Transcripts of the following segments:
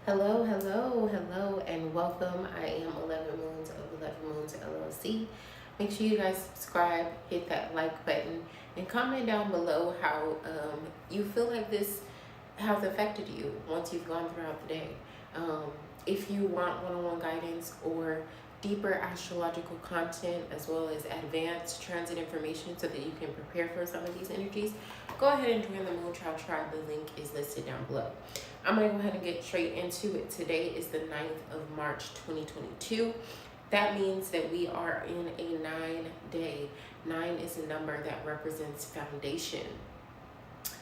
Hello, and welcome. I am 11 Moons of 11 Moons LLC. Make sure you guys subscribe, hit that like button, and comment down below how you feel like this has affected you once you've gone throughout the day. Um, if you want one-on-one guidance or deeper astrological content as well as advanced transit information so that you can prepare for some of these energies, go ahead and join the Moonchild tribe. The link is listed down below. I'm going to go ahead and get straight into it. Today is the 9th of March 2022. That means that we are in a 9-day. 9 is a number that represents foundation,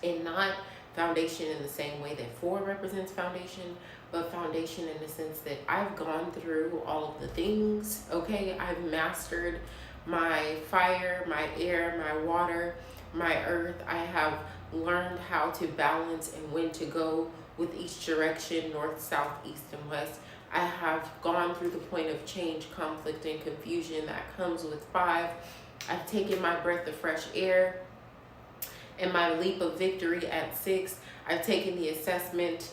and not foundation in the same way that 4 represents foundation, but foundation in the sense that I've gone through all of the things, okay? I've mastered my fire, my air, my water, my earth. I have learned how to balance and when to go with each direction, north, south, east, and west. I have gone through the point of change, conflict, and confusion that comes with 5. I've taken my breath of fresh air and my leap of victory at 6. I've taken the assessment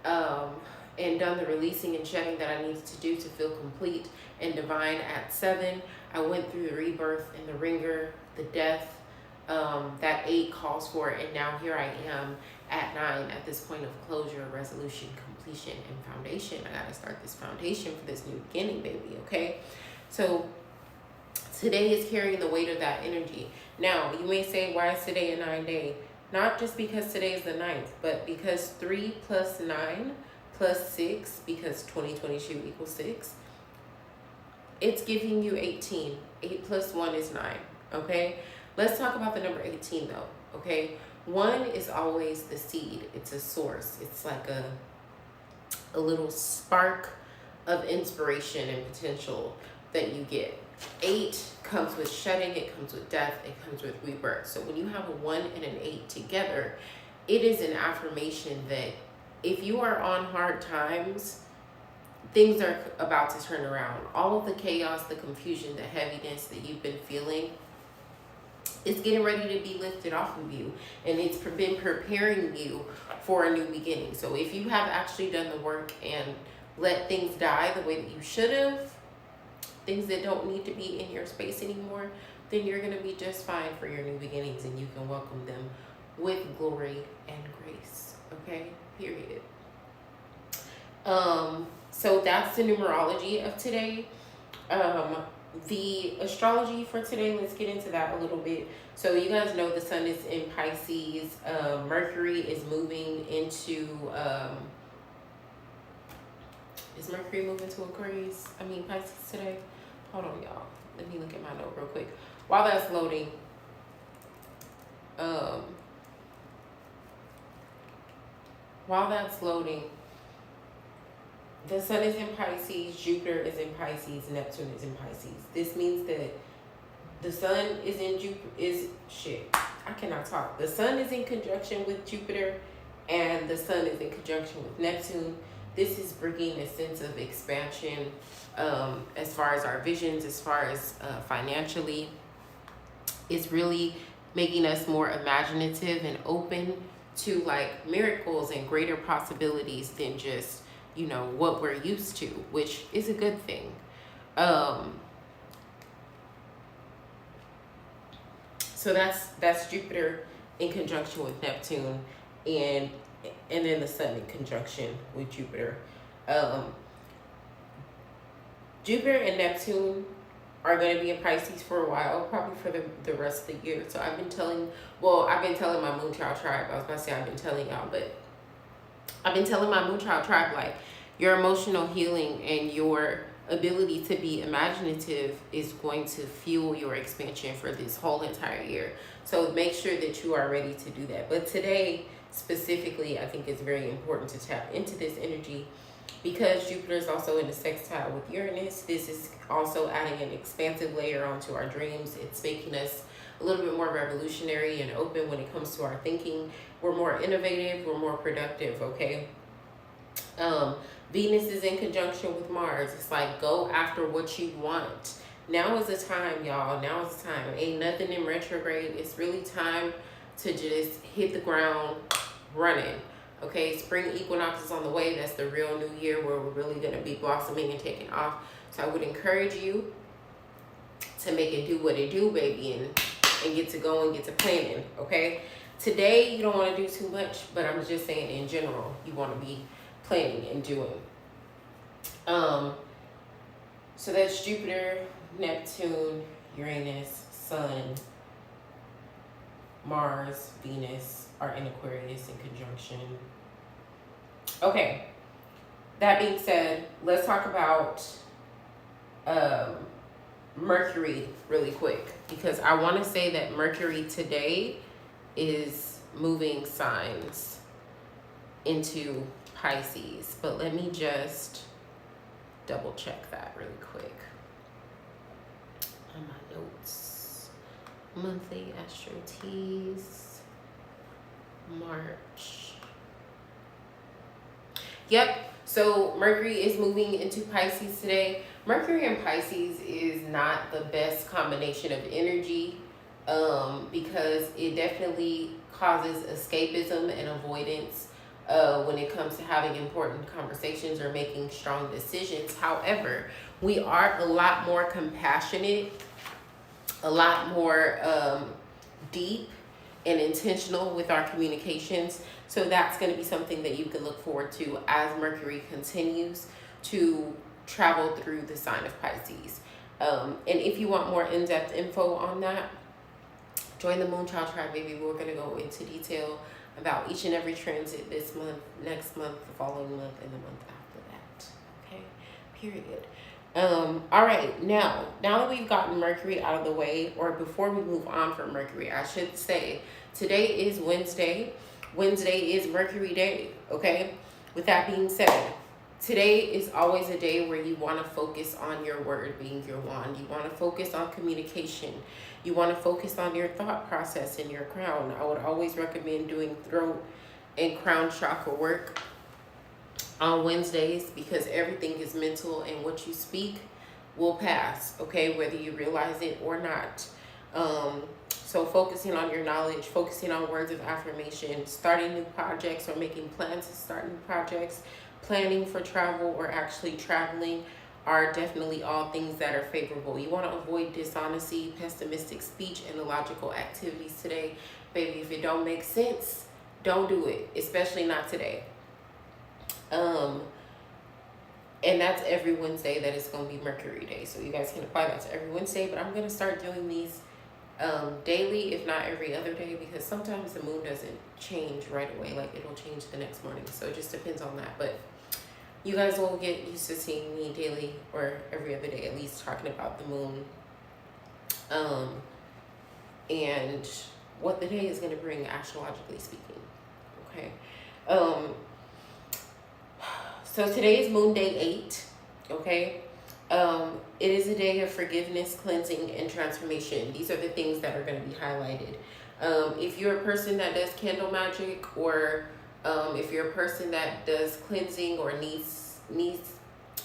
and done the releasing and shedding that I needed to do to feel complete and divine at 7. I went through the rebirth and the ringer, the death that 8 calls for, and now here I am at 9 at this point of closure, resolution, completion, and foundation. I gotta start this foundation for this new beginning, baby, okay? So today is carrying the weight of that energy. Now, you may say, why is today a 9-day? Not just because today is the 9th, but because 3 plus 9 plus 6, because 2022 equals 6, it's giving you 18. 8 plus 1 is 9, okay? Let's talk about the number 18 though, okay? 1 is always the seed. It's a source. It's like a little spark of inspiration and potential that you get. 8 comes with shedding, it comes with death, it comes with rebirth. So when you have a 1 and an 8 together, it is an affirmation that if you are on hard times, things are about to turn around. All of the chaos, the confusion, the heaviness that you've been feeling, it's getting ready to be lifted off of you, and it's been preparing you for a new beginning. So if you have actually done the work and let things die the way that you should have, things that don't need to be in your space anymore, then you're going to be just fine for your new beginnings, and you can welcome them with glory and grace, okay? Period. So that's the numerology of today. The astrology for today, let's get into that a little bit. So you guys know the sun is in Pisces. Mercury is moving into is Mercury moving to Aquarius? Pisces today. Hold on, y'all. Let me look at my note real quick. While that's loading, the sun is in Pisces, Jupiter is in Pisces, Neptune is in Pisces. This means that the sun is in I cannot talk. The sun is in conjunction with Jupiter, and the sun is in conjunction with Neptune. This is bringing a sense of expansion as far as our visions, as far as financially. It's really making us more imaginative and open to like miracles and greater possibilities than just, you know, what we're used to, which is a good thing. So that's Jupiter in conjunction with Neptune, and then the sun in conjunction with Jupiter. Jupiter and Neptune are going to be in Pisces for a while, probably for the rest of the year. So I've been telling my Moonchild tribe, I was about to say I've been telling y'all, but I've been telling my Moonchild tribe, like, your emotional healing and your ability to be imaginative is going to fuel your expansion for this whole entire year. So make sure that you are ready to do that. But today, specifically, I think it's very important to tap into this energy because Jupiter is also in a sextile with Uranus. This is also adding an expansive layer onto our dreams. It's making us a little bit more revolutionary and open when it comes to our thinking. We're more innovative, we're more productive, okay? Venus is in conjunction with Mars. It's like, go after what you want. Now is the time, y'all. Now is the time. Ain't nothing in retrograde. It's really time to just hit the ground running. Okay, spring equinox is on the way. That's the real new year where we're really going to be blossoming and taking off. So I would encourage you to make it do what it do, baby, and get to go and get to planning. Okay, today you don't want to do too much, but I'm just saying in general, you want to be planning and doing. So that's Jupiter, Neptune, Uranus, Sun, Mars, Venus are in Aquarius in conjunction. Okay, that being said, let's talk about Mercury really quick, because I want to say that Mercury today is moving signs into Pisces, but let me just double check that really quick on my notes. Monthly Astroteas, March. Yep, so Mercury is moving into Pisces today. Mercury and Pisces is not the best combination of energy because it definitely causes escapism and avoidance when it comes to having important conversations or making strong decisions. However, we are a lot more compassionate, a lot more deep and intentional with our communications. So that's going to be something that you can look forward to as Mercury continues to travel through the sign of Pisces. And if you want more in-depth info on that, join the Moonchild tribe, baby. We're going to go into detail about each and every transit this month, next month, the following month, and the month after that. Okay, period. All right, now that we've gotten Mercury out of the way, or before we move on from Mercury, I should say today is Wednesday. Wednesday is Mercury Day, okay? With that being said, today is always a day where you want to focus on your word being your wand. You want to focus on communication. You want to focus on your thought process and your crown. I would always recommend doing throat and crown chakra work on Wednesdays, because everything is mental and what you speak will pass, okay, whether you realize it or not. So focusing on your knowledge, focusing on words of affirmation, starting new projects or making plans to start new projects, planning for travel or actually traveling are definitely all things that are favorable. You want to avoid dishonesty, pessimistic speech, and illogical activities today. Baby, if it don't make sense, don't do it, especially not today. And that's every Wednesday that it's going to be Mercury Day. So you guys can apply that to every Wednesday, but I'm going to start doing these daily, if not every other day, because sometimes the moon doesn't change right away. Like, it'll change the next morning. So it just depends on that. But you guys will get used to seeing me daily or every other day, at least talking about the moon. And what the day is going to bring, astrologically speaking. Okay. So today is Moon Day 8, okay? It is a day of forgiveness, cleansing, and transformation. These are the things that are going to be highlighted. If you're a person that does candle magic, or if you're a person that does cleansing or needs,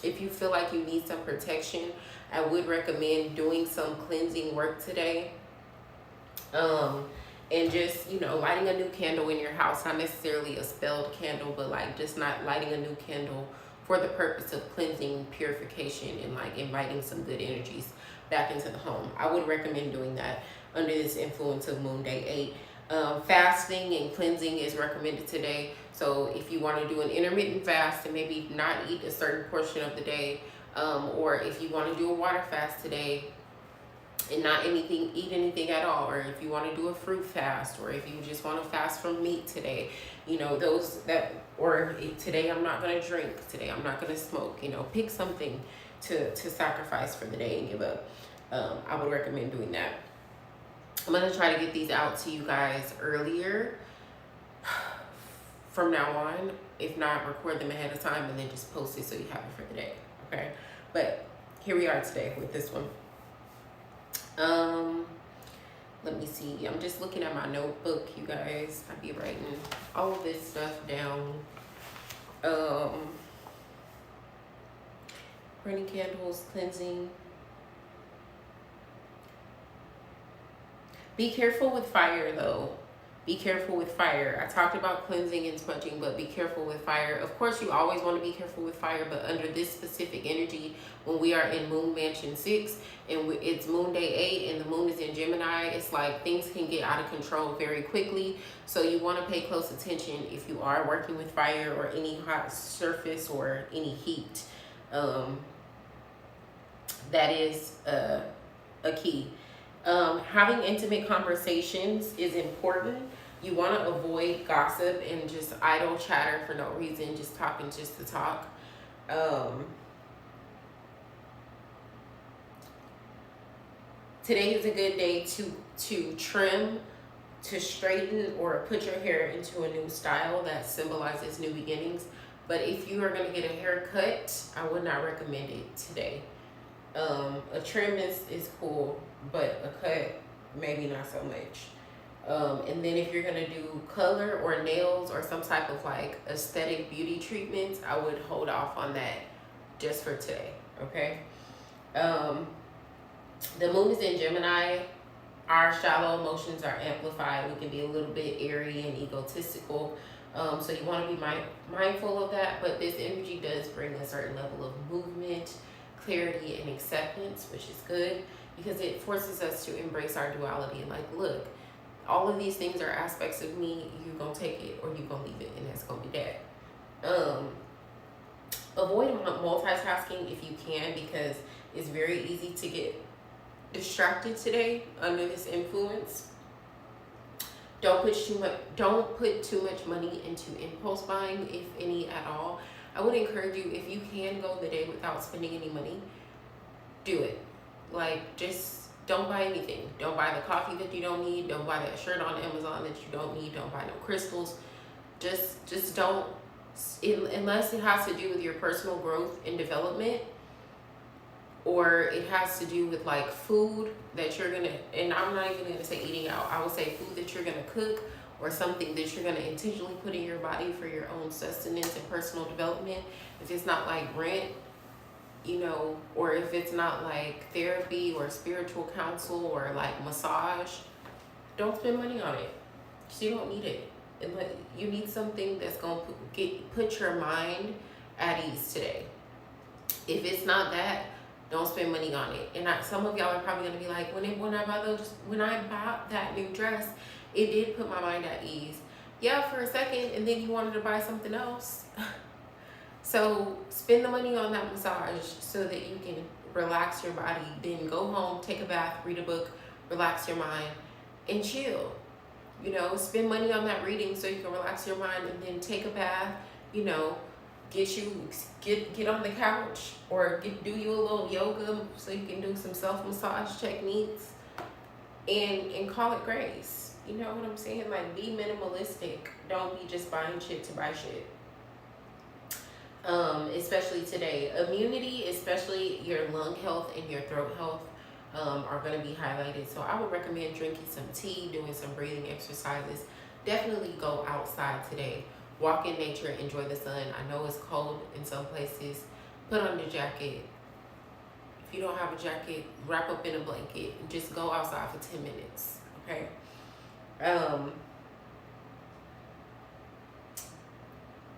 if you feel like you need some protection, I would recommend doing some cleansing work today. And just, lighting a new candle in your house, not necessarily a spelled candle, but like just not lighting a new candle for the purpose of cleansing, purification, and like inviting some good energies back into the home. I would recommend doing that under this influence of Moon Day 8. Fasting and cleansing is recommended today. So if you want to do an intermittent fast and maybe not eat a certain portion of the day, or if you want to do a water fast today, and not eat anything at all, or if you want to do a fruit fast, or if you just want to fast from meat today, or today I'm not going to drink, today I'm not going to smoke, pick something to sacrifice for the day and give up. I would recommend doing that. I'm going to try to get these out to you guys earlier from now on. If not, record them ahead of time and then just post it so you have it for the day, okay? But here we are today with this one. Let me see. I'm just looking at my notebook, you guys. I be writing all of this stuff down. Burning candles, cleansing. Be careful with fire, though. Be careful with fire. I talked about cleansing and smudging, but be careful with fire. Of course, you always want to be careful with fire, but under this specific energy, when we are in Moon Mansion 6 and it's Moon Day 8 and the moon is in Gemini, it's like things can get out of control very quickly. So you want to pay close attention if you are working with fire or any hot surface or any heat. That is a key. Having intimate conversations is important. You want to avoid gossip and just idle chatter for no reason, just talking just to talk. Today is a good day to trim, to straighten, or put your hair into a new style that symbolizes new beginnings. But if you are going to get a haircut, I would not recommend it today. A trim is cool, but a cut, maybe not so much. And then if you're gonna do color or nails or some type of like aesthetic beauty treatments, I would hold off on that just for today, okay? The moon is in Gemini. Our shallow emotions are amplified. We can be a little bit airy and egotistical. So you want to be mindful of that, but this energy does bring a certain level of movement, clarity, and acceptance, which is good because it forces us to embrace our duality and like, look, all of these things are aspects of me. You're gonna take it or you're gonna leave it, and that's gonna be that. Avoid multitasking if you can, because it's very easy to get distracted today under this influence. Don't put too much money into impulse buying, if any at all. I would encourage you, if you can go the day without spending any money, do it. Like, just don't buy anything. Don't buy the coffee that you don't need. Don't buy that shirt on Amazon that you don't need. Don't buy no crystals. Just don't, unless it has to do with your personal growth and development, or it has to do with like food that you're gonna, and I'm not even gonna say eating out, I would say food that you're gonna cook, or something that you're gonna intentionally put in your body for your own sustenance and personal development. If it's not like rent, you know, or if it's not like therapy or spiritual counsel or like massage, don't spend money on it. You don't need it. And like, you need something that's gonna put your mind at ease today. If it's not that, don't spend money on it. And some of y'all are probably gonna be like, when I bought that new dress, it did put my mind at ease. Yeah, for a second, and then you wanted to buy something else. So spend the money on that massage so that you can relax your body. Then go home, take a bath, read a book, relax your mind, and chill. You know, spend money on that reading so you can relax your mind, and then take a bath. You know, get on the couch, or do you a little yoga so you can do some self-massage techniques, and call it grace. You know what I'm saying? Like, be minimalistic. Don't be just buying shit to buy shit. Especially today. Immunity, especially your lung health and your throat health, are going to be highlighted. So I would recommend drinking some tea, doing some breathing exercises. Definitely go outside today. Walk in nature, enjoy the sun. I know it's cold in some places. Put on your jacket. If you don't have a jacket, wrap up in a blanket and just go outside for 10 minutes. Okay?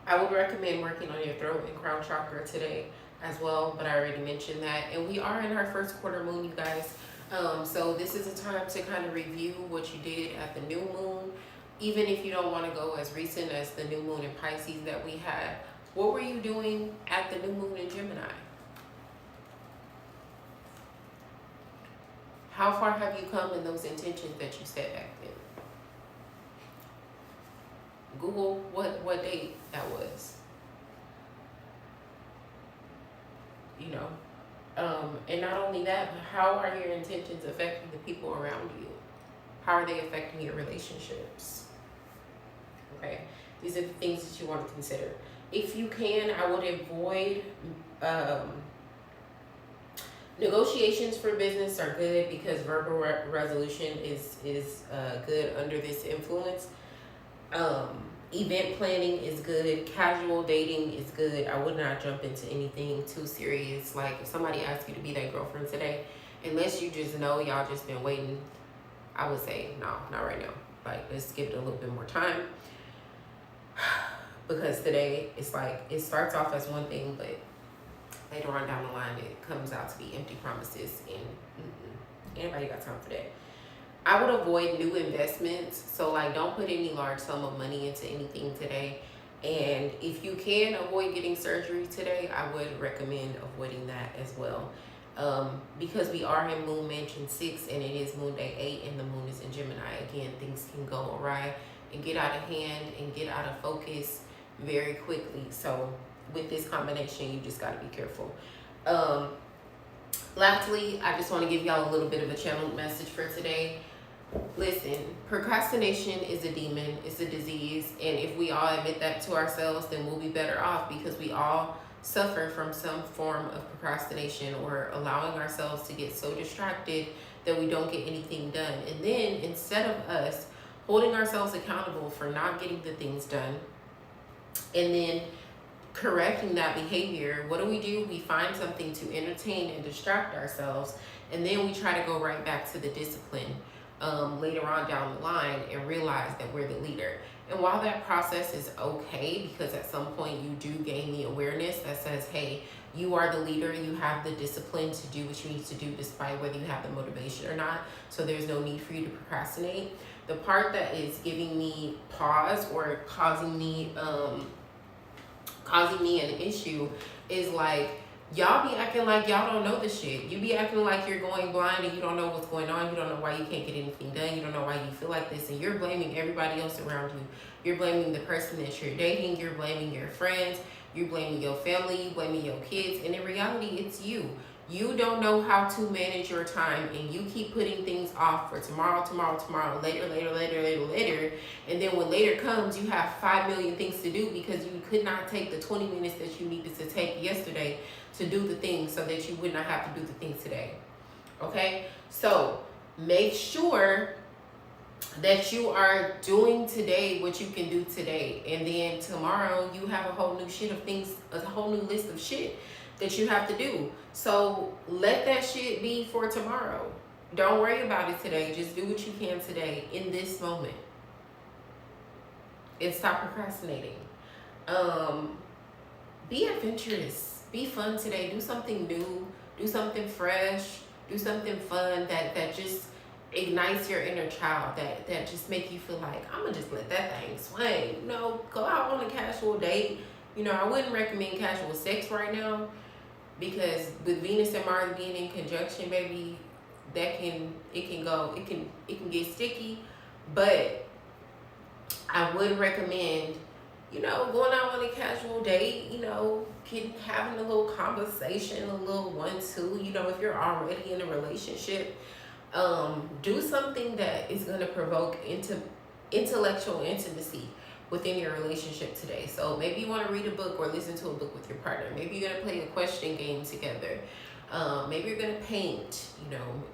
I would recommend working on your throat and crown chakra today as well, but I already mentioned that. And we are in our first quarter moon, you guys. So this is a time to kind of review what you did at the new moon. Even if you don't want to go as recent as the new moon in Pisces that we had, what were you doing at the new moon in Gemini? How far have you come in those intentions that you set back then? Google what date that was. You know, and not only that, but how are your intentions affecting the people around you? How are they affecting your relationships? Okay, these are the things that you want to consider. If you can, I would avoid negotiations for business are good, because verbal resolution is good under this influence. Event planning is good. Casual dating is good. I would not jump into anything too serious. Like, if somebody asks you to be their girlfriend today, unless you just know y'all just been waiting, I would say no, not right now. Like, let's give it a little bit more time. Because today, it's like, it starts off as one thing, but later on down the line, it comes out to be empty promises. And anybody got time for that? I would avoid new investments. So, like, don't put any large sum of money into anything today. And if you can avoid getting surgery today, I would recommend avoiding that as well. Because we are in Moon Mansion 6 and it is Moon Day 8 and the moon is in Gemini. Again, things can go awry and get out of hand and get out of focus very quickly. So with this combination, you just got to be careful. Lastly, I just want to give y'all a little bit of a channeled message for today. Listen, procrastination is a demon, it's a disease, and if we all admit that to ourselves, then we'll be better off, because we all suffer from some form of procrastination or allowing ourselves to get so distracted that we don't get anything done. And then instead of us holding ourselves accountable for not getting the things done and then correcting that behavior, what do? We find something to entertain and distract ourselves, and then we try to go right back to the discipline later on down the line and realize that we're the leader. And while that process is okay, because at some point you do gain the awareness that says, hey, you are the leader, you have the discipline to do what you need to do despite whether you have the motivation or not, so there's no need for you to procrastinate. The part that is giving me pause or causing me an issue is like, y'all be acting like y'all don't know the shit. You be acting like you're going blind and you don't know what's going on. You don't know why you can't get anything done. You don't know why you feel like this. And you're blaming everybody else around you. You're blaming the person that you're dating. You're blaming your friends. You're blaming your family. You're blaming your kids. And in reality, it's you. You don't know how to manage your time, and you keep putting things off for tomorrow, later. And then when later comes, you have 5 million things to do because you could not take the 20 minutes that you needed to take yesterday to do the things so that you would not have to do the things today. Okay? So make sure that you are doing today what you can do today. And then tomorrow you have a whole new list of shit that you have to do. So let that shit be for tomorrow. Don't worry about it today. Just do what you can today in this moment. And stop procrastinating. Be adventurous. Be fun today. Do something new. Do something fresh. Do something fun that just ignites your inner child. That just make you feel like, I'm gonna just let that thing swing. You know, go out on a casual date. You know, I wouldn't recommend casual sex right now, because with Venus and Mars being in conjunction, baby, it can get sticky. But I would recommend, you know, going out on a casual date, you know, having a little conversation, a little 1-2, you know, if you're already in a relationship, do something that is going to provoke intellectual intimacy within your relationship today. So maybe you want to read a book or listen to a book with your partner. Maybe you're going to play a question game together. Maybe you're going to paint. You know,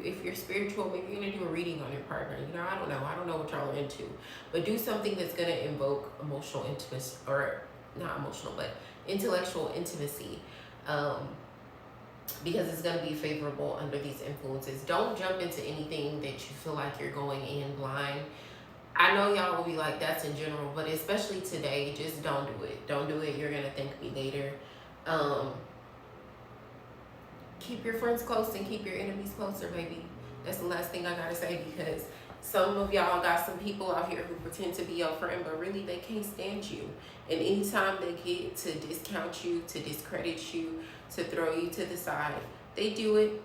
if you're spiritual, maybe you're going to do a reading on your partner. You know, I don't know what y'all are into, but do something that's going to invoke emotional intimacy, or not emotional, but intellectual intimacy, because it's going to be favorable under these influences. Don't jump into anything that you feel like you're going in blind. I know y'all will be like, that's in general, but especially today, just don't do it. Don't do it. You're going to thank me later. Keep your friends close and keep your enemies closer, baby. That's the last thing I got to say, because some of y'all got some people out here who pretend to be your friend, but really they can't stand you. And anytime they get to discount you, to discredit you, to throw you to the side, they do it.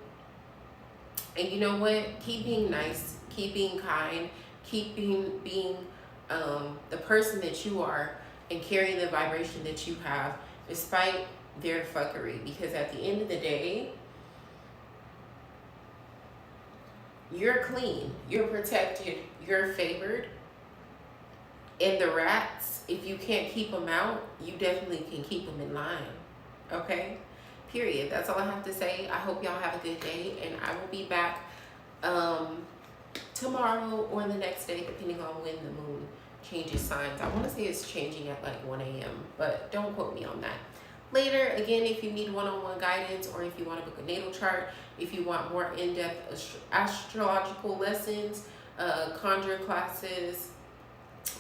And you know what? Keep being nice. Keep being kind. Keep being the person that you are, and carrying the vibration that you have despite their fuckery. Because at the end of the day, you're clean, you're protected, you're favored. And the rats, if you can't keep them out, you definitely can keep them in line. Okay? Period. That's all I have to say. I hope y'all have a good day, and I will be back tomorrow or the next day, depending on when the moon changes signs. I want to say it's changing at like 1 a.m., but don't quote me on that. Later, again, if you need one-on-one guidance, or if you want to book a natal chart, if you want more in-depth astrological lessons, conjure classes,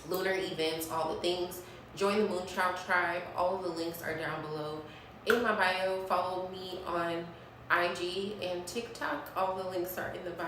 lunar events, all the things. Join the Moonchild tribe. All of the links are down below in my bio. Follow me on IG and TikTok. All the links are in the bio.